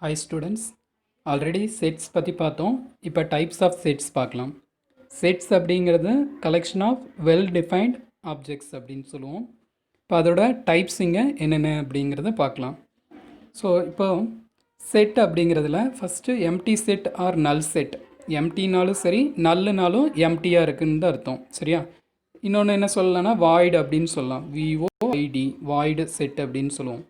Hi students, already sets பற்றி பார்த்தோம். இப்போ types of sets பார்க்கலாம். Sets அப்படிங்கிறது collection of well defined objects அப்படின்னு சொல்லுவோம். இப்போ அதோட types இங்கே என்னென்ன அப்படிங்கிறத பார்க்கலாம். ஸோ இப்போ செட் அப்படிங்கிறதுல first empty set or null set. எம்டினாலும் சரி நல்லுனாலும் எம்டியாக இருக்குன்னு தான் அர்த்தம். சரியா? இன்னொன்று என்ன சொல்லலாம்னா வாய்டு அப்படின்னு சொல்லலாம். விஓஐடி வாய்டு செட் அப்படின்னு சொல்லுவோம்.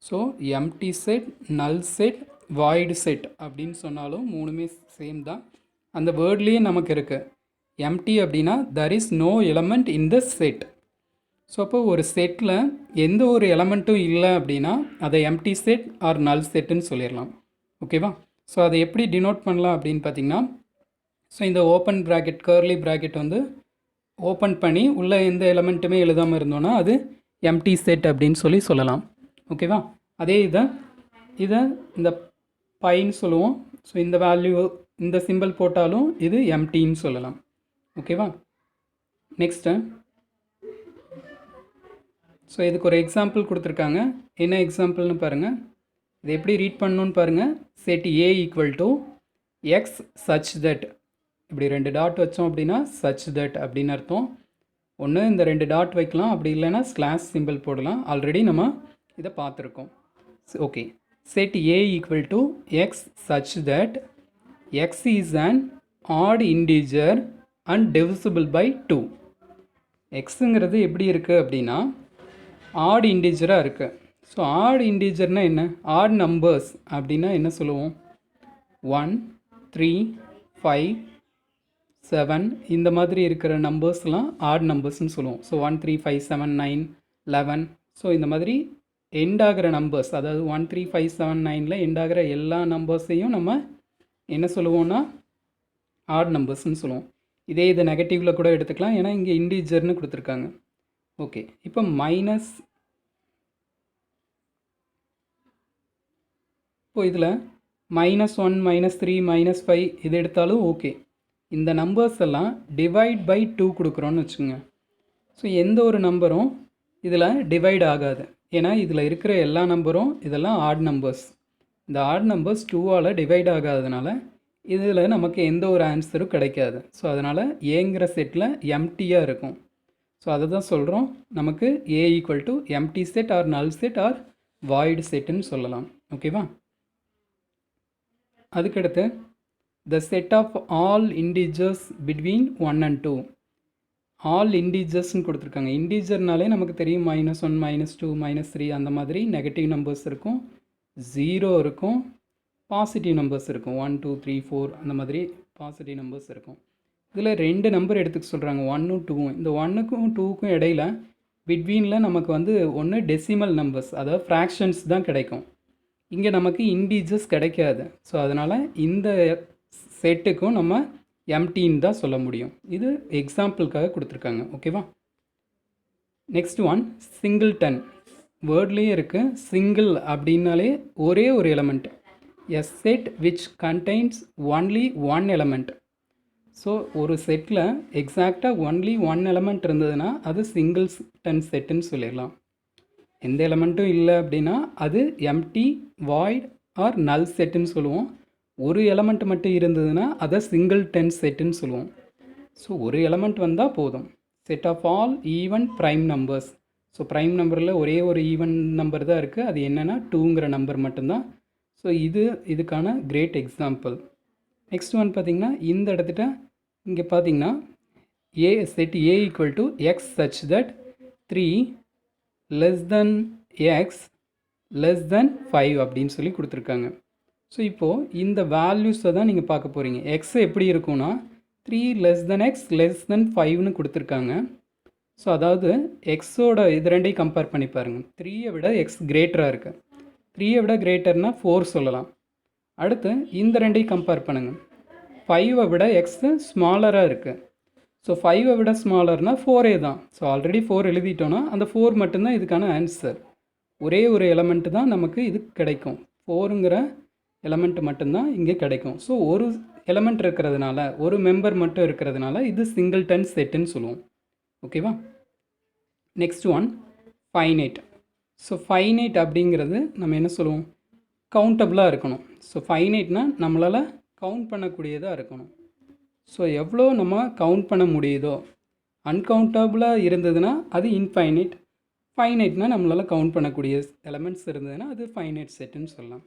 So empty set, null set, void set அப்படின்னு சொன்னாலும் மூணுமே சேம் தான். அந்த வேர்ட்லேயே நமக்கு இருக்குது. எம்டி அப்படின்னா there is no element in the set. So அப்போ ஒரு செட்டில் எந்த ஒரு எலமெண்ட்டும் இல்லை அப்படின்னா அதை எம்டி செட் ஆர் நல் செட்டுன்னு சொல்லிடலாம். ஓகேவா? ஸோ அதை எப்படி டினோட் பண்ணலாம் அப்படின்னு பார்த்தீங்கன்னா, ஸோ இந்த ஓப்பன் ப்ராக்கெட் கர்லி ப்ராக்கெட் வந்து ஓப்பன் பண்ணி உள்ளே எந்த எலமெண்ட்டுமே எழுதாமல் இருந்தோன்னா அது எம்டி செட் அப்படின்னு சொல்லலாம். ஓகேவா? அதே இதை இந்த பைன்னு சொல்லுவோம். ஸோ இந்த வேல்யூ இந்த சிம்பிள் போட்டாலும் இது எம்டின்னு சொல்லலாம். ஓகேவா? நெக்ஸ்ட்டு ஸோ இதுக்கு ஒரு எக்ஸாம்பிள் கொடுத்துருக்காங்க. என்ன எக்ஸாம்பிள்னு பாருங்கள். இது எப்படி ரீட் பண்ணணுன்னு பாருங்கள். Set A equal to X such that. இப்படி 2 டாட் வச்சோம் அப்படின்னா சச் தட் அப்படின்னு அர்த்தம். ஒன்று இந்த 2 டாட் வைக்கலாம், அப்படி இல்லைன்னா ஸ்லாஷ் சிம்பிள் போடலாம். ஆல்ரெடி நம்ம இதை பார்த்துருக்கோம். Okay, set A equal to X such that X is an odd integer and divisible by 2. எக்ஸுங்கிறது எப்படி இருக்குது அப்படின்னா ஆட் இன்டிஜராக இருக்குது. ஸோ ஆட் இன்டிஜர்னால் என்ன? ஆட் நம்பர்ஸ் அப்படின்னா என்ன சொல்லுவோம்? 1, 3, 5, 7 இந்த மாதிரி இருக்கிற நம்பர்ஸ்லாம் ஆட் நம்பர்ஸ்ன்னு சொல்லுவோம். ஸோ 1, 3, 5, 7, 9, 11. ஸோ இந்த மாதிரி எண்ட் ஆகிற நம்பர்ஸ், அதாவது 1, 3, 5, 7, 9ல் எண்ட் ஆகிற எல்லா நம்பர்ஸையும் நம்ம என்ன சொல்லுவோம்னா ஆட் நம்பர்ஸ்ன்னு சொல்லுவோம். இதே இது நெகட்டிவில் கூட எடுத்துக்கலாம், ஏன்னா இங்கே இன்டிஜர்னு கொடுத்துருக்காங்க. ஓகே, இப்போ இப்போ இதில் -1, -3, -5 இது எடுத்தாலும் ஓகே. இந்த நம்பர்ஸ் எல்லாம் டிவைட் பை 2 கொடுக்குறோன்னு வச்சுங்க. ஸோ எந்த ஒரு நம்பரும் இதில் டிவைட் ஆகாது, ஏன்னா இதில் இருக்கிற எல்லா நம்பரும் இதெல்லாம் ஆட் நம்பர்ஸ். இந்த ஆட் நம்பர்ஸ் 2ஆல் டிவைட் ஆகாததுனால இதில் நமக்கு எந்த ஒரு ஆன்சரும் கிடைக்காது. ஸோ அதனால் ஏங்கிற செட்டில் எம்டியாக இருக்கும். ஸோ அதை தான் சொல்கிறோம், நமக்கு A equal to empty set or null set or void செட்டுன்னு சொல்லலாம். ஓகேவா? அதுக்கடுத்து the set of all integers between 1 and 2. All இன்டிஜர்ஸ்ன்னு கொடுத்துருக்காங்க. இன்டிஜர்னாலே நமக்கு தெரியும் -1, -2, -3 அந்த மாதிரி நெகட்டிவ் நம்பர்ஸ் இருக்கும், 0 இருக்கும், பாசிட்டிவ் நம்பர்ஸ் இருக்கும், 1, 2, 3, 4 அந்த மாதிரி பாசிட்டிவ் நம்பர்ஸ் இருக்கும். இதில் 2 நம்பர் எடுத்துக்க சொல்கிறாங்க, 1ம் 2ம். இந்த 1க்கும் 2க்கும் இடையில் பிட்வீனில் நமக்கு வந்து ஒன்று டெசிமல் நம்பர்ஸ், அதாவது ஃப்ராக்ஷன்ஸ் தான் கிடைக்கும். இங்கே நமக்கு இன்டிஜர்ஸ் கிடைக்காது. ஸோ அதனால் இந்த செட்டுக்கும் நம்ம எம்டின்னு தான் சொல்ல முடியும். இது எக்ஸாம்பிளுக்காக கொடுத்துருக்காங்க. ஓகேவா? Next one singleton. வேர்ட்லேயே இருக்குது. சிங்கிள் அப்படின்னாலே ஒரே ஒரு element. A set which contains only one element. So ஒரு செட்டில் எக்ஸாக்டாக ஒன்லி ஒன் எலமெண்ட் இருந்ததுன்னா அது சிங்கிள்டன் செட்டுன்னு சொல்லிடலாம். எந்த எலமெண்ட்டும் இல்லை அப்படின்னா அது எம்டி, வாய்ட் ஆர் நல் செட்டுன்னு சொல்லுவோம். ஒரு எலமெண்ட் மட்டும் இருந்ததுன்னா அதை சிங்கிள்டன் செட்டுன்னு சொல்லுவோம். ஸோ ஒரு எலமெண்ட் வந்தால் போதும். Set of all even prime numbers. So prime நம்பரில் ஒரே ஒரு ஈவன் நம்பர் தான் இருக்குது, அது என்னென்னா 2ங்கிற நம்பர் மட்டும்தான். ஸோ இதுக்கான கிரேட் எக்ஸாம்பிள். நெக்ஸ்ட் ஒன் பார்த்திங்கன்னா இந்த இடத்துல இங்கே பார்த்திங்கன்னா set A equal to X such that 3 less than x less than 5 அப்படின்னு சொல்லி கொடுத்துருக்காங்க. ஸோ இப்போது இந்த வேல்யூஸை தான் நீங்கள் பார்க்க போகிறீங்க. எக்ஸ் எப்படி இருக்கும்னா 3 less than x less than 5ன்னு கொடுத்துருக்காங்க. ஸோ அதாவது எக்ஸோட இது ரெண்டையும் கம்பேர் பண்ணி பாருங்கள். 3ஐ விட எக்ஸ் கிரேட்டராக இருக்குது. 3ஐ விட கிரேட்டர்னால் 4 சொல்லலாம். அடுத்து இந்த ரெண்டையும் கம்பேர் பண்ணுங்கள். 5ஐ விட எக்ஸு ஸ்மாலராக இருக்குது. ஸோ 5ஐ விட ஸ்மாலர்னால் 4a தான். ஸோ ஆல்ரெடி 4 எழுதிட்டோன்னா அந்த 4 மட்டும்தான் இதுக்கான ஆன்சர். ஒரே ஒரு எலமெண்ட்டு தான் நமக்கு இது கிடைக்கும். 4ங்கிற எலமெண்ட்டு மட்டும்தான் இங்கே கிடைக்கும். ஸோ ஒரு எலமெண்ட் இருக்கிறதுனால, ஒரு மெம்பர் மட்டும் இருக்கிறதுனால இது சிங்கிள்டன் செட்டுன்னு சொல்லுவோம். ஓகேவா? Next one finite. So finite அப்படிங்கிறது நம்ம என்ன சொல்லுவோம்? கவுண்டபுளாக இருக்கணும். ஸோ ஃபைனைட்னா நம்மளால் கவுண்ட் பண்ணக்கூடியதாக இருக்கணும். ஸோ எவ்வளோ நம்ம கவுண்ட் பண்ண முடியுதோ, அன்கவுண்டபுளாக இருந்ததுன்னா அது இன்ஃபைனைட். ஃபைனைட்னா நம்மளால் கவுண்ட் பண்ணக்கூடிய எலமெண்ட்ஸ் இருந்ததுன்னா அது ஃபைனைட் செட்டுன்னு சொல்லலாம்.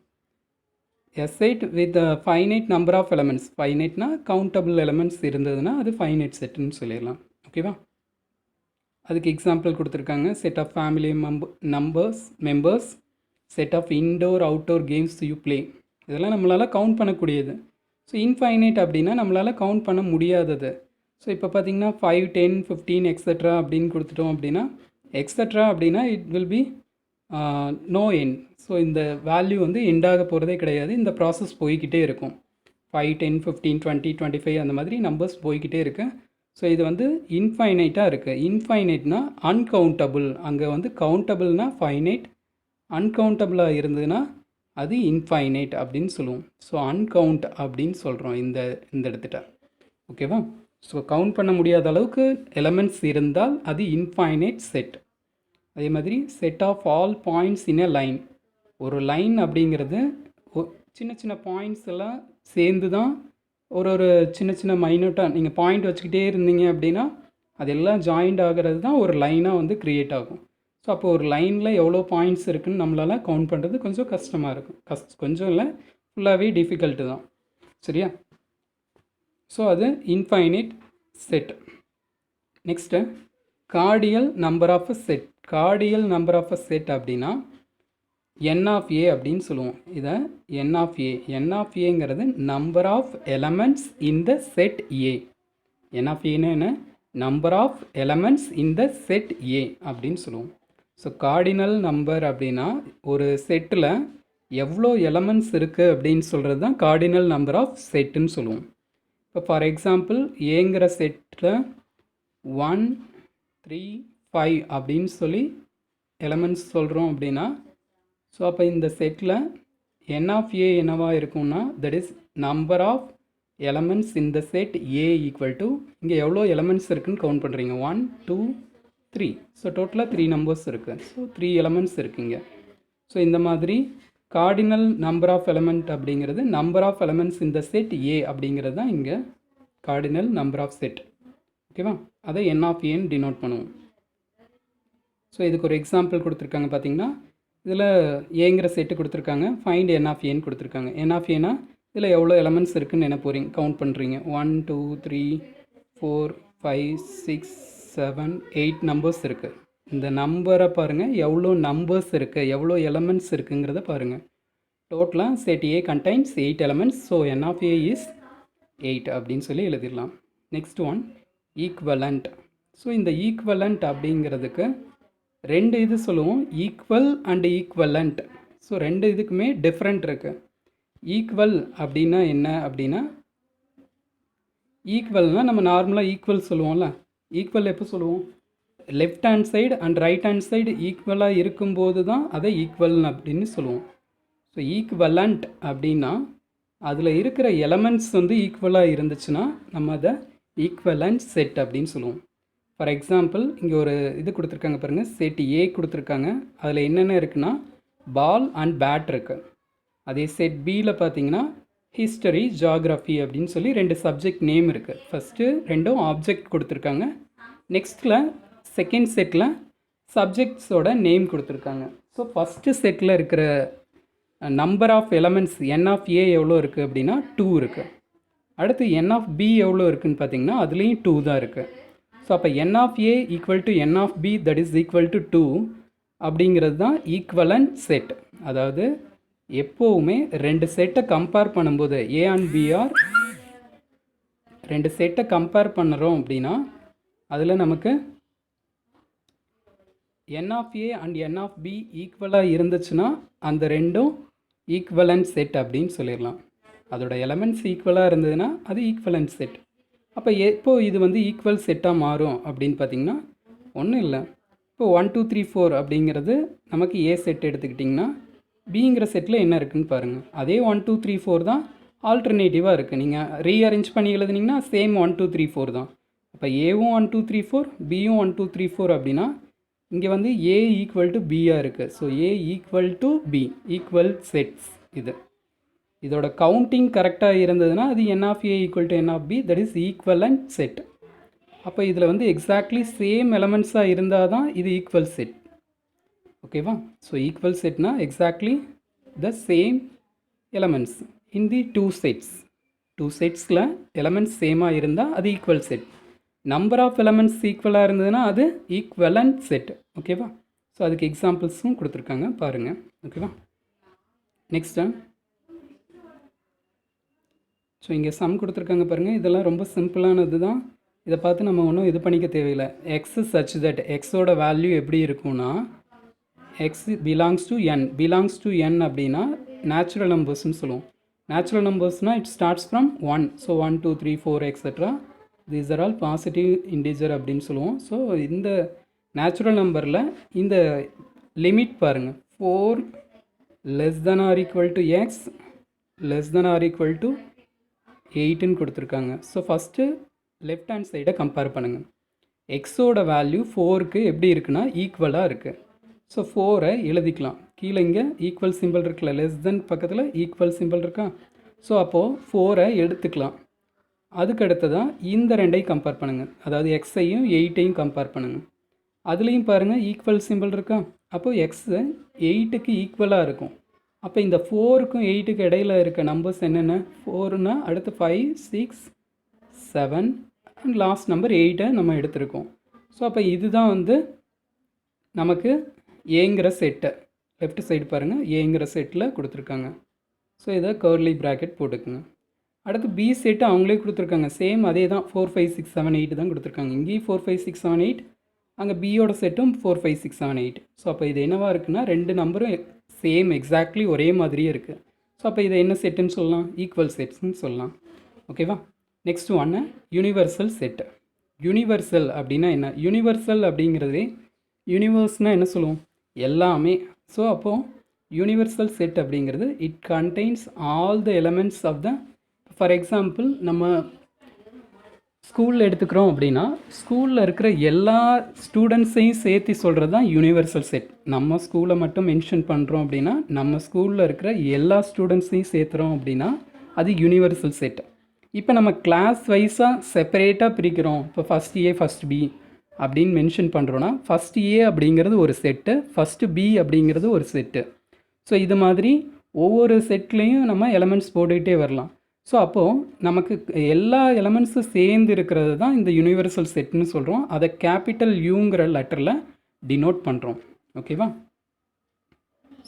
A set with a finite number of elements. ஃபைனைட்னா கவுண்டபிள் எலமெண்ட்ஸ் இருந்ததுன்னா அது ஃபைனைட் செட்டுன்னு சொல்லிடலாம். ஓகேவா? அதுக்கு எக்ஸாம்பிள் கொடுத்துருக்காங்க. Set of family members, set of indoor outdoor games you play. இதெல்லாம் நம்மளால் கவுண்ட் பண்ணக்கூடியது. ஸோ இன்ஃபைனைட் அப்படின்னா நம்மளால் கவுண்ட் பண்ண முடியாதது. ஸோ இப்போ பார்த்தீங்கன்னா 5, 10, 15 எக்ஸட்ரா அப்படின்னு கொடுத்துட்டோம் அப்படின்னா, எக்ஸட்ரா அப்படின்னா it will be no end. So இந்த வேல்யூ வந்து எண்டாக போகிறதே கிடையாது. இந்த ப்ராசஸ் போய்கிட்டே இருக்கும். 5, 10, 15, 20, 25 அந்த மாதிரி நம்பர்ஸ் போய்கிட்டே இருக்கு. ஸோ இது வந்து இன்ஃபைனைட்டாக இருக்குது. இன்ஃபைனைட்னா அன்கவுண்டபிள். அங்கே வந்து கவுண்டபிள்னா ஃபைனைட், அன்கவுண்டபிளாக இருந்ததுன்னா அது இன்ஃபைனைட் அப்படின்னு சொல்லுவோம். ஸோ அன்கவுண்ட் அப்படின்னு சொல்கிறோம் இந்த இடத்துட்ட. ஓகேவா? ஸோ கவுண்ட் பண்ண முடியாத அளவுக்கு எலமெண்ட்ஸ் இருந்தால் அது இன்ஃபைனைட் செட். அதே மாதிரி set of all points in a line. ஒரு லைன் அப்படிங்கிறது சின்ன சின்ன பாயிண்ட்ஸ் எல்லாம் சேர்ந்து தான் ஒரு சின்ன சின்ன மைனூட்டாக நீங்கள் பாயிண்ட் வச்சுக்கிட்டே இருந்தீங்க அப்படின்னா அதெல்லாம் ஜாயிண்ட் ஆகிறது தான் ஒரு லைனாக வந்து க்ரியேட் ஆகும். ஸோ அப்போ ஒரு லைனில் எவ்வளோ பாயிண்ட்ஸ் இருக்குதுன்னு நம்மளால் கவுண்ட் பண்ணுறது கொஞ்சம் கஷ்டமாக இருக்கும். கொஞ்சம் இல்லை, ஃபுல்லாகவே டிஃபிகல்ட்டு தான். சரியா? ஸோ அது infinite set. Next cardinal number of a set. Cardinal number of a set அப்படின்னா n ஆஃப் ஏ அப்படின்னு சொல்லுவோம். இதை n of A. n of ஏங்கிறது number of elements in the set A. n of ஏன்னு என்ன? Number of elements in the set A அப்படின்னு சொல்லுவோம். So cardinal number அப்படின்னா ஒரு செட்டில் எவ்வளோ எலமெண்ட்ஸ் இருக்குது அப்படின்னு சொல்கிறது தான் கார்டினல் நம்பர் ஆஃப் செட்டுன்னு சொல்லுவோம். இப்போ ஃபார் எக்ஸாம்பிள் ஏங்கிற செட்டில் 1, 3, 5 அப்படின்னு சொல்லி எலமெண்ட்ஸ் சொல்கிறோம் அப்படின்னா, ஸோ அப்போ இந்த செட்டில் n ஆஃப் ஏ என்னவாக இருக்கும்னா that is number of elements in the set A equal to இங்கே எவ்வளோ எலமெண்ட்ஸ் இருக்குதுன்னு கவுண்ட் பண்ணுறீங்க. 1, 2, 3. ஸோ டோட்டலாக 3 நம்பர்ஸ் இருக்குது. ஸோ 3 எலமெண்ட்ஸ் இருக்குங்க. ஸோ இந்த மாதிரி கார்டினல் நம்பர் ஆஃப் எலமெண்ட் அப்படிங்கிறது number of elements in the set A அப்படிங்கிறது தான் இங்கே கார்டினல் நம்பர் ஆஃப் செட். ஓகேவா? அதை n ஆஃப் ஏன்னு டினோட் பண்ணுவோம். ஸோ இதுக்கு ஒரு எக்ஸாம்பிள் கொடுத்துருக்காங்க. பார்த்தீங்கன்னா இதில் ஏங்கிற செட்டு கொடுத்துருக்காங்க. ஃபைண்ட் n ஆஃப் ஏன்னு கொடுத்துருக்காங்க. n ஆஃப் ஏனா இதில் எவ்வளோ எலமெண்ட்ஸ் இருக்குதுன்னு என்ன போகிறீங்க கவுண்ட் பண்ணுறீங்க. 1, 2, 3, 4, 5, 6, 7, 8 நம்பர்ஸ் இருக்குது. இந்த நம்பரை பாருங்கள், எவ்வளோ நம்பர்ஸ் இருக்குது, எவ்வளோ எலமெண்ட்ஸ் இருக்குங்கிறத பாருங்கள். டோட்டலாக set A contains 8 elements. So n of A is 8 அப்படின்னு சொல்லி எழுதிடலாம். Next one equivalent. ஸோ இந்த ஈக்குவலண்ட் அப்படிங்கிறதுக்கு ரெண்டு இது சொல்லுவோம், ஈக்குவல் அண்ட் ஈக்குவலண்ட். ஸோ ரெண்டு இதுக்குமே டிஃப்ரெண்ட் இருக்குது. ஈக்குவல் அப்படின்னா என்ன அப்படின்னா, ஈக்குவல்னால் நம்ம நார்மலாக ஈக்குவல் சொல்லுவோம்ல. ஈக்குவல் எப்போ சொல்லுவோம்? Left hand side and right hand side ஈக்குவலாக இருக்கும்போது தான் அதை ஈக்குவல் அப்படின்னு சொல்லுவோம். ஸோ ஈக்குவலண்ட் அப்படின்னா அதில் இருக்கிற எலமெண்ட்ஸ் வந்து ஈக்குவலாக இருந்துச்சுன்னா நம்ம அதை ஈக்குவலண்ட் செட் அப்படின்னு சொல்லுவோம். ஃபார் எக்ஸாம்பிள் இங்கே ஒரு இது கொடுத்துருக்காங்க பாருங்கள், செட் ஏ கொடுத்துருக்காங்க. அதில் என்னென்ன இருக்குன்னா பால் அண்ட் பேட் இருக்குது. அதே செட் பியில் பார்த்தீங்கன்னா ஹிஸ்டரி, ஜியாகிரஃபி அப்படின்னு சொல்லி 2 சப்ஜெக்ட் நேம் இருக்குது. ஃபஸ்ட்டு 2 ஆப்ஜெக்ட் கொடுத்துருக்காங்க. நெக்ஸ்ட்டில் செகண்ட் செட்டில் சப்ஜெக்ட்ஸோட நேம் கொடுத்துருக்காங்க. ஸோ ஃபஸ்ட்டு செட்டில் இருக்கிற number of elements n of A எவ்வளோ இருக்குது அப்படின்னா 2 இருக்குது. அடுத்து n ஆஃப் பி எவ்வளோ இருக்குதுன்னு பார்த்தீங்கன்னா அதுலேயும் 2 தான் இருக்குது. ஸோ அப்போ n of A equal to n of B that is equal to 2 அப்படிங்கிறது தான் ஈக்குவலண்ட் செட். அதாவது எப்போவுமே 2 செட்டை கம்பேர் பண்ணும்போது ஏ அண்ட் பிஆர் 2 செட்டை கம்பேர் பண்ணுறோம் அப்படின்னா அதில் நமக்கு n of A and n of B ஈக்குவலாக இருந்துச்சுன்னா அந்த ரெண்டும் ஈக்குவலண்ட் செட் அப்படின்னு சொல்லிடலாம். அதோட எலமெண்ட்ஸ் ஈக்குவலாக இருந்ததுன்னா அது ஈக்குவலண்ட் செட். அப்போ எப்போ இது வந்து ஈக்குவல் செட்டாக மாறும் அப்படின்னு பார்த்தீங்கன்னா ஒன்றும் இல்லை. இப்போ 1, 2, 3, 4 அப்படிங்கிறது நமக்கு ஏ செட் எடுத்துக்கிட்டிங்கன்னா பிங்கிற செட்டில் என்ன இருக்குதுன்னு பாருங்கள். அதே 1, 2, 3, 4 தான் ஆல்டர்னேட்டிவாக இருக்குது. நீங்கள் ரீஅரேஞ்ச் பண்ணி எழுதுனீங்கன்னா சேம் 1, 2, 3, 4 தான். அப்போ ஏவும் 1, 2, 3, 4, பியும் 1, 2, 3, 4 அப்படின்னா இங்கே வந்து ஏ ஈக்குவல் டு பியாக இருக்குது. So A equal to B, equal sets இது. இதோட கவுண்டிங் கரெக்டாக இருந்ததுன்னா அது n of a equal to n of b, that is equivalent set. அப்போ இதில் வந்து எக்ஸாக்ட்லி சேம் எலமெண்ட்ஸாக இருந்தால் தான் இது ஈக்குவல் செட். ஓகேவா? ஸோ ஈக்குவல் செட்னா exactly the same elements in the two sets. Two செட்ஸில் எலமெண்ட்ஸ் சேமாக இருந்தால் அது equal set. Number of elements ஈக்குவலாக இருந்ததுன்னா அது ஈக்குவலண்ட் செட். ஓகேவா? ஸோ அதுக்கு எக்ஸாம்பிள்ஸும் கொடுத்துருக்காங்க பாருங்கள். ஓகேவா? நெக்ஸ்ட்டு ஸோ இங்கே சம் கொடுத்துருக்காங்க பாருங்கள். இதெல்லாம் ரொம்ப சிம்பிளானது தான். இதை பார்த்து நம்ம ஒன்றும் இது பண்ணிக்க தேவையில்லை. எக்ஸ் சச் தட் எக்ஸோட வேல்யூ எப்படி இருக்கும்னா x belongs to N. Belongs to N அப்படின்னா நேச்சுரல் நம்பர்ஸ்னு சொல்லுவோம். நேச்சுரல் நம்பர்ஸ்னால் it starts from 1. So 1 2 3 4 etcetera these are all positive integer அப்படின்னு சொல்லுவோம். ஸோ இந்த நேச்சுரல் நம்பரில் இந்த லிமிட் பாருங்கள். 4 less than or equal to x less than or equal to 8ன்னு கொடுத்துருக்காங்க. ஸோ ஃபஸ்ட்டு லெஃப்ட் ஹேண்ட் சைடை கம்பேர் பண்ணுங்கள். எக்ஸோட வேல்யூ 4க்கு எப்படி இருக்குன்னா ஈக்குவலாக இருக்குது. ஸோ 4ஐ எழுதிக்கலாம். கீழே இங்கே ஈக்குவல் சிம்பிள் இருக்குல்ல, லெஸ் தென் பக்கத்தில் ஈக்குவல் சிம்பிள் இருக்கா. ஸோ அப்போது 4ஐ எடுத்துக்கலாம். அதுக்கு அடுத்ததான் இந்த ரெண்டையும் கம்பேர் பண்ணுங்கள். அதாவது எக்ஸையும் 8ஐயும் கம்பேர் பண்ணுங்கள். அதுலேயும் பாருங்கள் ஈக்குவல் சிம்பிள் இருக்கா. அப்போது எக்ஸு 8க்கு ஈக்குவலாக இருக்கும். அப்போ இந்த 4க்கும் 8க்கு இடையில் இருக்க நம்பர்ஸ் என்னென்ன? 4னா அடுத்து 5 6 7 அண்ட் லாஸ்ட் நம்பர் 8ஐ நம்ம எடுத்திருக்கோம். ஸோ அப்போ இதுதான் வந்து நமக்கு ஏங்கிற செட்டை. லெஃப்ட் சைடு பாருங்கள், ஏங்கிற செட்டில் கொடுத்துருக்காங்க. ஸோ இதை கர்லி ப்ராக்கெட் போட்டுக்குங்க. அடுத்து பி செட்டு அவங்களே கொடுத்துருக்காங்க. சேம் அதே தான், 4 5 6 7 8 தான் கொடுத்துருக்காங்க. இங்கேயும் 4 5 6 7 8, அங்கே பியோட செட்டும் 4 5 6 7 8. ஸோ அப்போ இது என்னவாக இருக்குன்னா ரெண்டு நம்பரும் சேம் எக்ஸாக்ட்லி ஒரே மாதிரியே இருக்குது. ஸோ அப்போ இதை என்ன செட்டுன்னு சொல்லலாம்? ஈக்குவல் செட்ஸ்ன்னு சொல்லலாம். ஓகேவா? நெக்ஸ்ட் ஒன்று யூனிவர்சல் செட்டு. யூனிவர்சல் அப்படின்னா என்ன? யூனிவர்சல் அப்படிங்கிறதே யூனிவர்ஸ்னால் என்ன சொல்லுவோம்? எல்லாமே. ஸோ அப்போது யூனிவர்சல் செட் அப்படிங்கிறது it contains all the elements of the, for example நம்ம ஸ்கூலில் எடுத்துக்கிறோம் அப்படின்னா ஸ்கூலில் இருக்கிற எல்லா ஸ்டூடெண்ட்ஸையும் சேர்த்து சொல்கிறது தான் யூனிவர்சல் செட். நம்ம ஸ்கூலை மட்டும் மென்ஷன் பண்ணுறோம் அப்படின்னா நம்ம ஸ்கூலில் இருக்கிற எல்லா ஸ்டூடெண்ட்ஸையும் சேர்த்துறோம் அப்படின்னா அது யூனிவர்சல் செட். இப்போ நம்ம கிளாஸ் வைஸாக செப்பரேட்டாக பிரிக்கிறோம். இப்போ ஃபஸ்ட் ஏ ஃபஸ்ட் பி அப்படின்னு மென்ஷன் பண்ணுறோன்னா ஃபஸ்ட் ஏ அப்படிங்கிறது ஒரு செட்டு, ஃபஸ்ட்டு பி அப்படிங்கிறது ஒரு செட்டு. ஸோ இது மாதிரி ஒவ்வொரு செட்லேயும் நம்ம எலமெண்ட்ஸ் போட்டுக்கிட்டே வரலாம். ஸோ அப்போது நமக்கு எல்லா எலமெண்ட்ஸும் சேர்ந்து இருக்கிறது தான் இந்த யூனிவர்சல் செட்னு சொல்கிறோம். அதை கேபிட்டல் யூங்கிற லெட்டரில் டினோட் பண்ணுறோம். ஓகேவா?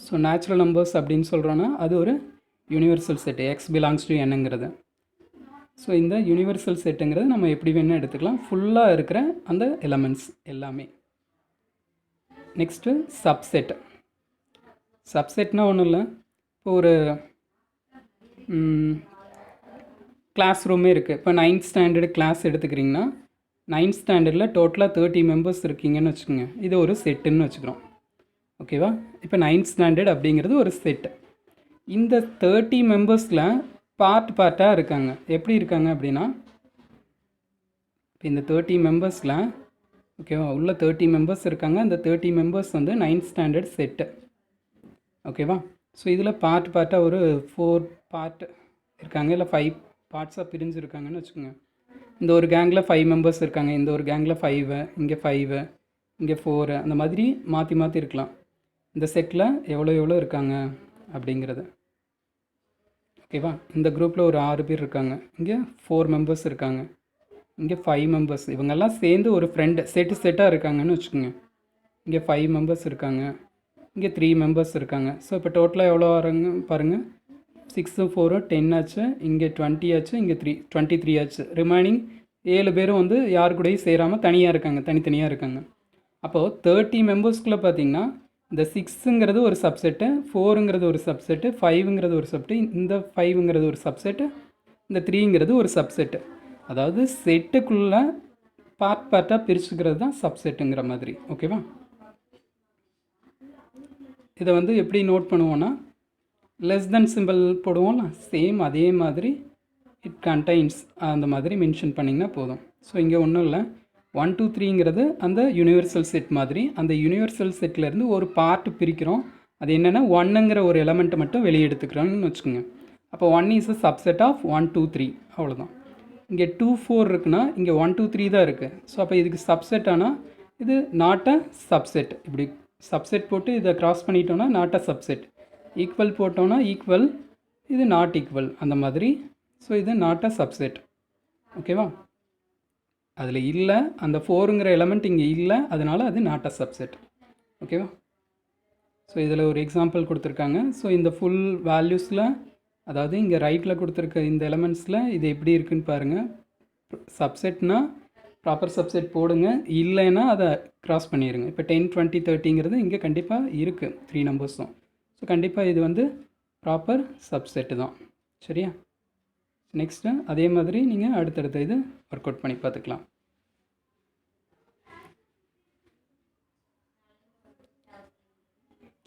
ஸோ நேச்சுரல் நம்பர்ஸ் அப்படின்னு சொல்கிறோன்னா அது ஒரு universal set, X belongs to என்னங்கிறது. ஸோ இந்த யூனிவர்சல் செட்டுங்கிறது நம்ம எப்படி வேணால் எடுத்துக்கலாம், ஃபுல்லாக இருக்கிற அந்த எலமெண்ட்ஸ் எல்லாமே. Next subset. சப்செட்னால் ஒன்றும் இல்லை, இப்போ ஒரு கிளாஸ் ரூமே இருக்குது. இப்போ 9th ஸ்டாண்டர்டு கிளாஸ் எடுத்துக்கிறீங்கன்னா 9th ஸ்டாண்டர்டில் டோட்டலாக 30 மெம்பர்ஸ் இருக்கீங்கன்னு வச்சுக்கோங்க. இது ஒரு செட்டுன்னு வச்சுக்கிறோம். ஓகேவா? இப்போ 9th ஸ்டாண்டர்ட் அப்படிங்கிறது ஒரு செட்டு. இந்த 30 மெம்பர்ஸில் பார்ட்டாக இருக்காங்க. எப்படி இருக்காங்க அப்படின்னா இப்போ இந்த 30 மெம்பர்ஸில் ஓகேவா உள்ள 30 மெம்பர்ஸ் இருக்காங்க. அந்த 30 மெம்பர்ஸ் வந்து 9th ஸ்டாண்டர்ட் செட்டு. ஓகேவா? ஸோ இதில் பார்ட்டாக ஒரு 4 பார்ட் இருக்காங்க, இல்லை 5 பார்ட்ஸாக பிரிஞ்சுருக்காங்கன்னு வச்சுக்கோங்க. இந்த ஒரு கேங்கில் 5 மெம்பர்ஸ் இருக்காங்க, இந்த ஒரு கேங்கில் 5, இங்கே 5, இங்கே 4, அந்த மாதிரி மாற்றி இருக்கலாம். இந்த செட்டில் எவ்வளோ இருக்காங்க அப்படிங்கிறது. ஓகேவா? இந்த குரூப்பில் ஒரு 6 பேர் இருக்காங்க, இங்கே 4 மெம்பர்ஸ் இருக்காங்க, இங்கே 5 மெம்பர்ஸ். இவங்கெல்லாம் சேர்ந்து ஒரு ஃப்ரெண்டு செட்டாக இருக்காங்கன்னு வச்சுக்கோங்க. இங்கே 5 மெம்பர்ஸ் இருக்காங்க, இங்கே 3 மெம்பர்ஸ் இருக்காங்க. ஸோ இப்போ டோட்டலாக எவ்வளோ வராங்க பாருங்கள். 6 4 10 ஆச்சு, இங்கே 20 ஆச்சு, இங்கே 23 ஆச்சு. ரிமைனிங் 7 பேரும் வந்து யாரு கூடயும் சேராமல் தனியாக இருக்காங்க, தனித்தனியாக இருக்காங்க. அப்போது 30 மெம்பர்ஸ்குள்ளே பார்த்திங்கன்னா இந்த 6ங்கிறது ஒரு சப்செட்டு, 4ங்கிறது ஒரு சப்செட்டு, 5ங்கிறது ஒரு சப்செட்டு, இந்த 5ங்கிறது ஒரு சப்செட்டு, இந்த 3ங்கிறது ஒரு சப்செட்டு. அதாவது செட்டுக்குள்ளே பார்ட்டாக பிரிச்சுக்கிறது தான் சப்செட்டுங்கிற மாதிரி. ஓகேவா? இதை வந்து எப்படி நோட் பண்ணுவோன்னா லெஸ் தென் சிம்பிள் போடுவோம்ல, சேம் அதே மாதிரி இட் கண்டைன்ஸ் அந்த மாதிரி மென்ஷன் பண்ணிங்கன்னா போதும். ஸோ இங்கே ஒன்றும் இல்லை, 1 2 3ங்கிறது அந்த யூனிவர்சல் செட் மாதிரி. அந்த யூனிவர்சல் செட்லேருந்து ஒரு பார்ட் பிரிக்கிறோம், அது என்னென்னா ஒன்னுங்கிற ஒரு எலமெண்ட்டை மட்டும் வெளியே எடுத்துக்கிறோன்னு வச்சுக்கோங்க. அப்போ 1 இஸ் அ சப்செட் ஆஃப் 1 2 3 அவ்வளோதான். இங்கே 2 4 இருக்குன்னா இங்கே 1 2 3 தான் இருக்குது. ஸோ அப்போ இதுக்கு சப்செட் ஆனால் இது நாட் அ சப்செட். இப்படி சப்செட் போட்டு இதை கிராஸ் பண்ணிட்டோன்னா நாட் அ சப்செட். ஈக்குவல் போட்டோன்னா ஈக்குவல், இது நாட் ஈக்குவல் அந்த மாதிரி. ஸோ இது நாட் அ சப்செட். ஓகேவா? அதில் இல்லை, அந்த 4ங்கிற எலமெண்ட் இங்கே இல்லை, அதனால் அது நாட் அ சப்செட். ஓகேவா? ஸோ இதில் ஒரு எக்ஸாம்பிள் கொடுத்துருக்காங்க. ஸோ இந்த ஃபுல் வேல்யூஸில், அதாவது இங்கே ரைட்டில் கொடுத்துருக்க இந்த எலமெண்ட்ஸில் இது எப்படி இருக்குன்னு பாருங்கள். சப்செட்னா ப்ராப்பர் சப்செட் போடுங்க, இல்லைன்னா அதை கிராஸ் பண்ணிடுங்க. இப்போ 10 20 30ங்கிறது இங்கே கண்டிப்பாக இருக்குது 3 நம்பர்ஸும். ஸோ கண்டிப்பாக இது வந்து ப்ராப்பர் சப்செட்டு தான். சரியா? நெக்ஸ்ட்டு அதே மாதிரி நீங்கள் அடுத்தடுத்த இது ஒர்க் அவுட் பண்ணி பார்த்துக்கலாம்.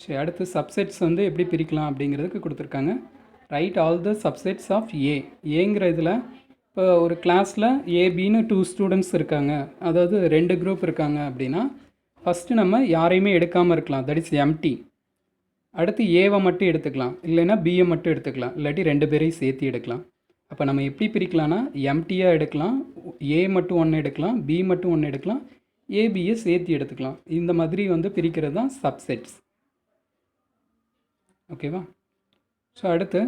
சரி, அடுத்து சப்செட்ஸ் வந்து எப்படி பிரிக்கலாம் அப்படிங்கிறதுக்கு கொடுத்துருக்காங்க. Write all the subsets of A. ஏங்கிற இதில் இப்போ ஒரு கிளாஸில் ஏபின்னு 2 ஸ்டூடெண்ட்ஸ் இருக்காங்க, அதாவது 2 குரூப் இருக்காங்க அப்படின்னா ஃபஸ்ட்டு நம்ம யாரையுமே எடுக்காமல் இருக்கலாம், தட் இஸ் எம்டி. அடுத்து ஏவை மட்டும் எடுத்துக்கலாம், இல்லைன்னா பியை மட்டும் எடுத்துக்கலாம், இல்லாட்டி 2 பேரையும் சேர்த்து எடுக்கலாம். அப்போ நம்ம எப்படி பிரிக்கலாம்னா எம்டியாக எடுக்கலாம், ஏ மட்டும் 1 எடுக்கலாம், பி மட்டும் 1 எடுக்கலாம், ஏபியை சேர்த்து எடுத்துக்கலாம். இந்த மாதிரி வந்து பிரிக்கிறது தான் சப்செட்ஸ். ஓகேவா? ஸோ அடுத்து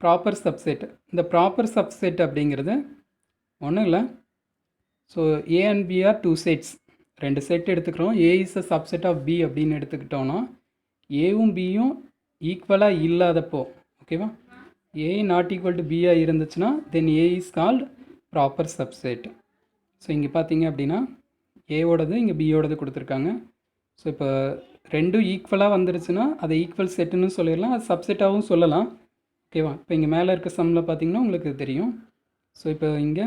ப்ராப்பர் சப்செட். இந்த ப்ராப்பர் சப்செட் அப்படிங்கிறது ஒன்றும் இல்லை. So A and B are 2 sets, 2 set எடுத்துக்கிறோம். A is a subset of B அப்படின்னு எடுத்துக்கிட்டோன்னா ஏவும் பியும் ஈக்குவலாக இல்லாதப்போ, ஓகேவா, ஏ நாட் ஈக்குவல் டு பியாக இருந்துச்சுன்னா then A is called proper subset. So இங்கே பார்த்தீங்க அப்படின்னா ஏவோடது இங்கே பியோடது கொடுத்துருக்காங்க. ஸோ இப்போ ரெண்டும் ஈக்குவலாக வந்துருச்சுன்னா அதை ஈக்குவல் செட்டுன்னு சொல்லிடலாம், அது சப்செட்டாகவும் சொல்லலாம். ஓகேவா? இப்போ இங்கே மேலே இருக்க சம்மில் பார்த்தீங்கன்னா உங்களுக்கு தெரியும். ஸோ இப்போ இங்கே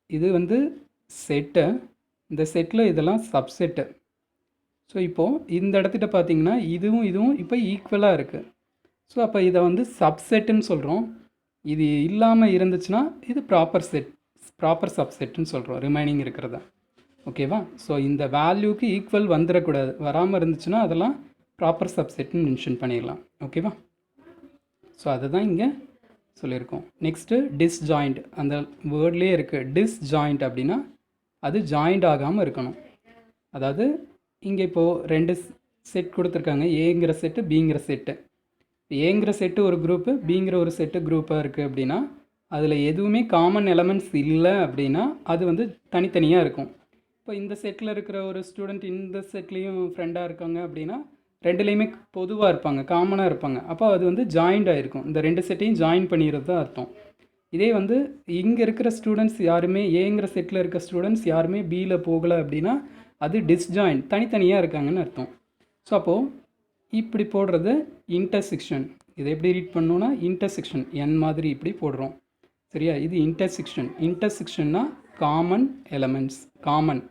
இது வந்து செட்டு, இந்த செட்டில் இதெல்லாம் சப்செட்டு. ஸோ இப்போது இந்த இடத்துட்ட பார்த்தீங்கன்னா இதுவும் இதுவும் இப்போ ஈக்குவலாக இருக்குது. ஸோ அப்போ இதை வந்து சப்செட்டுன்னு சொல்கிறோம். இது இல்லாமல் இருந்துச்சுன்னா இது ப்ராப்பர் சப்செட்டுன்னு சொல்கிறோம், ரிமைனிங் இருக்கிறத. ஓகேவா? ஸோ இந்த வேல்யூக்கு ஈக்குவல் வந்துடக்கூடாது, வராமல் இருந்துச்சுன்னா அதெல்லாம் ப்ராப்பர் சப்செட்னு மென்ஷன் பண்ணிடலாம். ஓகேவா? ஸோ அதுதான் இங்கே சொல்லியிருக்கோம். நெக்ஸ்ட்டு டிஸ்ஜாயிண்ட், அந்த வேர்ட்லேயே இருக்குது. டிஸ்ஜாயிண்ட் அப்படின்னா அது ஜாயிண்ட் ஆகாமல் இருக்கணும். அதாவது இங்கே இப்போது 2 செட் கொடுத்துருக்காங்க, ஏங்கிற செட்டு பிங்கிற செட்டு. ஏங்கிற செட்டு ஒரு குரூப்பு, பிங்கிற ஒரு செட்டு குரூப்பாக இருக்குது அப்படின்னா அதில் எதுவுமே காமன் எலமெண்ட்ஸ் இல்லை அப்படின்னா அது வந்து தனித்தனியாக இருக்கும். இப்போ இந்த செட்டில் இருக்கிற ஒரு ஸ்டூடெண்ட் இந்த செட்லேயும் ஃப்ரெண்டாக இருக்காங்க அப்படின்னா 2லேயுமே பொதுவாக இருப்பாங்க, காமனாக இருப்பாங்க. அப்போ அது வந்து ஜாயிண்ட் ஆகிருக்கும், இந்த 2 செட்டையும் ஜாயின் பண்ணிடுறது தான் அர்த்தம். இதே வந்து இங்கே இருக்கிற ஸ்டூடெண்ட்ஸ் யாருமே, ஏங்கிற செட்டில் இருக்க ஸ்டூடெண்ட்ஸ் யாருமே பியில் போகலை அப்படின்னா அது டிஸ்ஜாயிண்ட், தனித்தனியாக இருக்காங்கன்னு அர்த்தம். ஸோ அப்போது இப்படி போடுறது இன்டர்செக்ஷன். இதை எப்படி ரீட் பண்ணோன்னா இன்டர்செக்ஷன், என் மாதிரி இப்படி போடுறோம். சரியா? இது இன்டர்செக்ஷன். இன்டர்செக்ஷன்னா காமன் எலமெண்ட்ஸ், காமன்.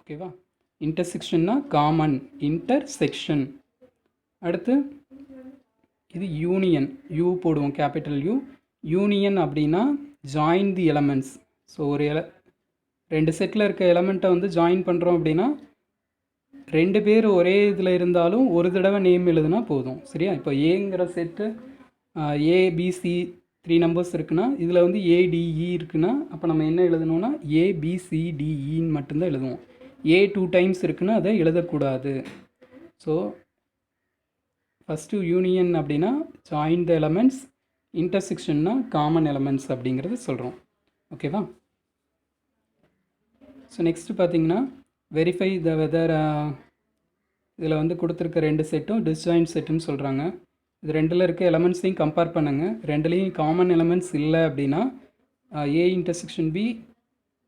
ஓகேவா? இன்டர்செக்ஷன்னா காமன், இன்டர்செக்ஷன். அடுத்து இது யூனியன், யூ போடுவோம், கேபிட்டல் யூ. யூனியன் அப்படின்னா ஜாயின் தி எலமெண்ட்ஸ். ஸோ ஒரு 2 செட்டில் இருக்க எலமெண்ட்டை வந்து ஜாயின் பண்ணுறோம் அப்படின்னா 2 பேர் ஒரே இதில் இருந்தாலும் ஒரு தடவை நேம் எழுதுனா போதும். சரியா? இப்போ ஏங்கிற செட்டு ஏபிசி 3 நம்பர்ஸ் இருக்குன்னா இதில் வந்து ஏடிஇ இருக்குன்னா அப்போ நம்ம என்ன எழுதணும்னா ஏபிசிடிஇன்னு மட்டும்தான் எழுதுவோம். ஏ 2 டைம்ஸ் இருக்குன்னா அதை எழுதக்கூடாது. ஸோ ஃபஸ்ட்டு யூனியன் அப்படின்னா ஜாயின் த எலமெண்ட்ஸ், இன்டர்செக்ஷன்னா காமன் எலமெண்ட்ஸ் அப்படிங்கிறது சொல்கிறோம். ஓகேவா? ஸோ நெக்ஸ்ட்டு பார்த்தீங்கன்னா வெரிஃபை த வெதர். இதில் வந்து கொடுத்துருக்க 2 செட்டும் டிஸ்ஜாயிண்ட் செட்டுன்னு சொல்கிறாங்க. இது 2ல் இருக்க எலமெண்ட்ஸையும் கம்பேர் பண்ணுங்கள். 2லேயும் காமன் எலமெண்ட்ஸ் இல்லை அப்படின்னா A intersection B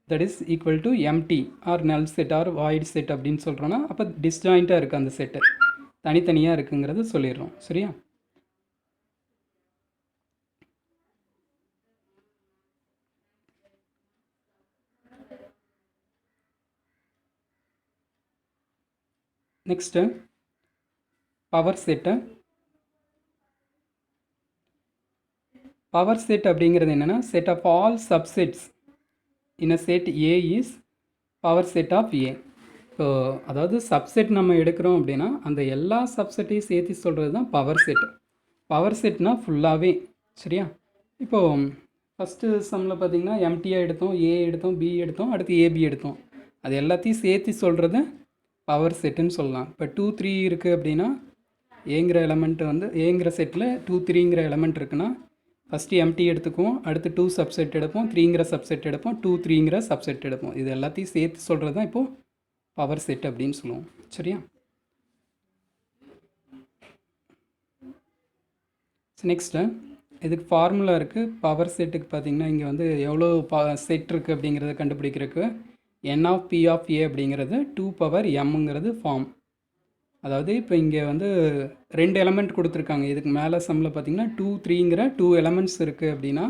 that is equal to empty or null set or void set அப்படின்னு சொல்கிறோன்னா அப்போ டிஸ்ஜாயிண்ட்டாக இருக்குது, அந்த செட்டு தனித்தனியாக இருக்குங்கிறது சொல்லிடுறோம். சரியா? Next power set. Power set அப்படிங்கிறது என்னென்னா set of all subsets in a set A is power set of A. இப்போ அதாவது சப்செட் நம்ம எடுக்கிறோம் அப்படின்னா அந்த எல்லா சப்செட்டையும் சேர்த்து சொல்கிறது தான் பவர் செட். பவர் செட்னா ஃபுல்லாகவே. சரியா? இப்போது ஃபஸ்ட்டு சம்மில் பார்த்தீங்கன்னா எம்டியாக எடுத்தோம், ஏ எடுத்தோம், பி எடுத்தோம், அடுத்து ஏபி எடுத்தோம். அது எல்லாத்தையும் சேர்த்து சொல்கிறது பவர் செட்டுன்னு சொல்லலாம். இப்போ 2 3 இருக்குது அப்படின்னா ஏங்கிற எலமெண்ட் வந்து ஏங்கிற செட்டில் 2 3ங்கிற எலமெண்ட் இருக்குன்னா ஃபஸ்ட்டு எம்டி எடுத்துக்குவோம், அடுத்து 2 சப்செட் எடுப்போம், 3ங்கிற சப்செட் எடுப்போம், 2 3ங்கிற சப்செட் எடுப்போம். இது எல்லாத்தையும் சேர்த்து சொல்கிறது தான் இப்போது பவர் செட் அப்படின்னு சொல்லுவோம். சரியா? நெக்ஸ்ட்டு இதுக்கு ஃபார்முலா இருக்குது. பவர் செட்டுக்கு பார்த்திங்கன்னா இங்கே வந்து எவ்வளோ செட் இருக்குது அப்படிங்கிறத கண்டுபிடிக்கிறதுக்கு n ஆஃப் பி ஆஃப் ஏ அப்படிங்கிறது 2 பவர் mங்கிறது ஃபார்ம். அதாவது இப்போ இங்கே வந்து 2 எலமெண்ட் கொடுத்துருக்காங்க. இதுக்கு மேலே சம்மில் பார்த்தீங்கன்னா 2 3ங்கிற 2 எலமெண்ட்ஸ் இருக்குது அப்படின்னா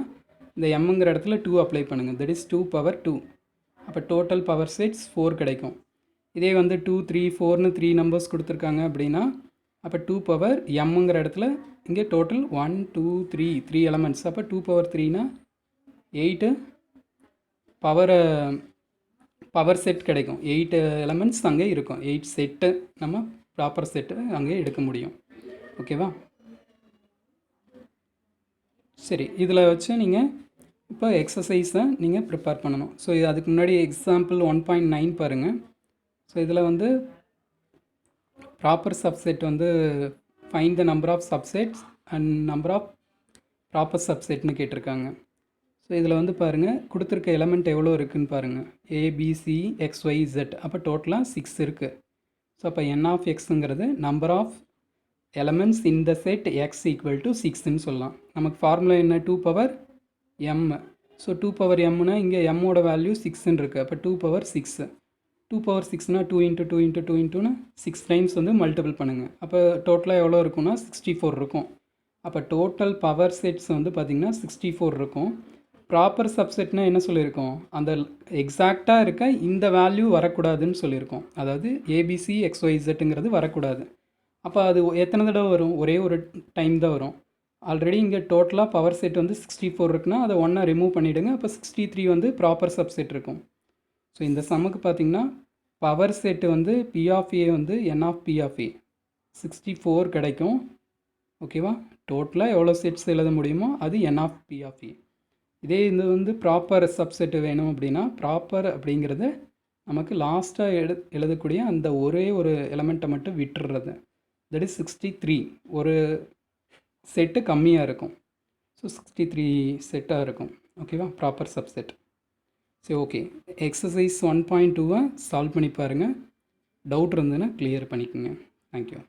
இந்த mங்கிற இடத்துல 2 அப்ளை பண்ணுங்கள். That is 2 power 2. அப்போ டோட்டல் பவர் செட்ஸ் 4 கிடைக்கும். இதே வந்து 2 3 4ன்னு 3 நம்பர்ஸ் கொடுத்துருக்காங்க அப்படின்னா அப்போ 2 பவர் mங்கிற இடத்துல இங்கே டோட்டல் 1 2 3 எலமெண்ட்ஸ். அப்போ 2 பவர் 3னா 8 பவர் செட் கிடைக்கும். 8 எலமெண்ட்ஸ் அங்கே இருக்கும். 8 செட்டு நம்ம ப்ராப்பர் செட்டு அங்கே எடுக்க முடியும். ஓகேவா? சரி, இதில் வச்சு நீங்கள் இப்போ எக்ஸசைஸை நீங்கள் ப்ரிப்பேர் பண்ணணும். ஸோ அதுக்கு முன்னாடி எக்ஸாம்பிள் 1.9 பாருங்கள். ஸோ இதில் வந்து ப்ராப்பர் சப்செட் வந்து find the number of subsets and number of proper சப்செட்னு கேட்டிருக்காங்க. ஸோ இதில் வந்து பாருங்கள் கொடுத்துருக்க எலமெண்ட் எவ்வளோ இருக்குதுன்னு பாருங்கள். A B C X Y Z. அப்போ டோட்டலாக 6 இருக்குது. ஸோ அப்போ n ஆஃப் எக்ஸுங்கிறது number of elements in the set X equal to 6ன்னு சொல்லலாம். நமக்கு ஃபார்முலா என்ன? 2 பவர் m. ஸோ 2 பவர் mனா இங்கே mோட வேல்யூ 6ன்னு இருக்குது. அப்போ 2 பவர் 6. 2 பவர் 6னா 2 இன்ட்டு 2 இன்ட்டு 2 இன்ட்டுன்னு 6 டைம்ஸ் வந்து மல்டிபிள் பண்ணுங்கள். அப்போ டோட்டலாக எவ்வளோ இருக்குன்னா 64 இருக்கும். அப்போ டோட்டல் பவர் செட்ஸ் வந்து பார்த்திங்கன்னா 64 இருக்கும். ப்ராப்பர் சப்செட்னா என்ன சொல்லியிருக்கோம்? அந்த எக்ஸாக்டாக இருக்க இந்த வேல்யூ வரக்கூடாதுன்னு சொல்லியிருக்கோம். அதாவது ஏபிசி எக்ஸ்ஒய்இசட்டுங்கிறது வரக்கூடாது. அப்போ அது எத்தனை தடவை வரும்? ஒரே ஒரு டைம் தான் வரும். ஆல்ரெடி இங்கே டோட்டலாக பவர் செட் வந்து 64 இருக்குன்னா அதை ஒன்றா ரிமூவ் பண்ணிவிடுங்க. அப்போ 63 வந்து ப்ராப்பர் சப்செட் இருக்கும். ஸோ இந்த சம்முக்கு பார்த்திங்கன்னா பவர் செட்டு வந்து பி ஆஃப் ஏ வந்து n ஆஃப் பி ஆஃப் ஏ 64 கிடைக்கும். ஓகேவா? டோட்டலாக எவ்வளோ செட்ஸ் எழுத முடியுமோ அது n ஆஃப் பி ஆஃப் ஏ. இதே இது வந்து ப்ராப்பர் சப்செட் வேணும் அப்படின்னா ப்ராப்பர் அப்படிங்கிறது நமக்கு லாஸ்ட்டாக எழுதக்கூடிய அந்த ஒரே ஒரு எலமெண்ட்டை மட்டும் விட்டுறது. That is 63. ஒரு செட்டு கம்மியாக இருக்கும். ஸோ 63 செட்டாக இருக்கும். ஓகேவா? Proper subset. சரி, ஓகே. எக்ஸசைஸ் 1.2 சால்வ் பண்ணி பாருங்கள். டவுட் இருந்ததுன்னா கிளியர் பண்ணிக்கோங்க. தேங்க்யூ.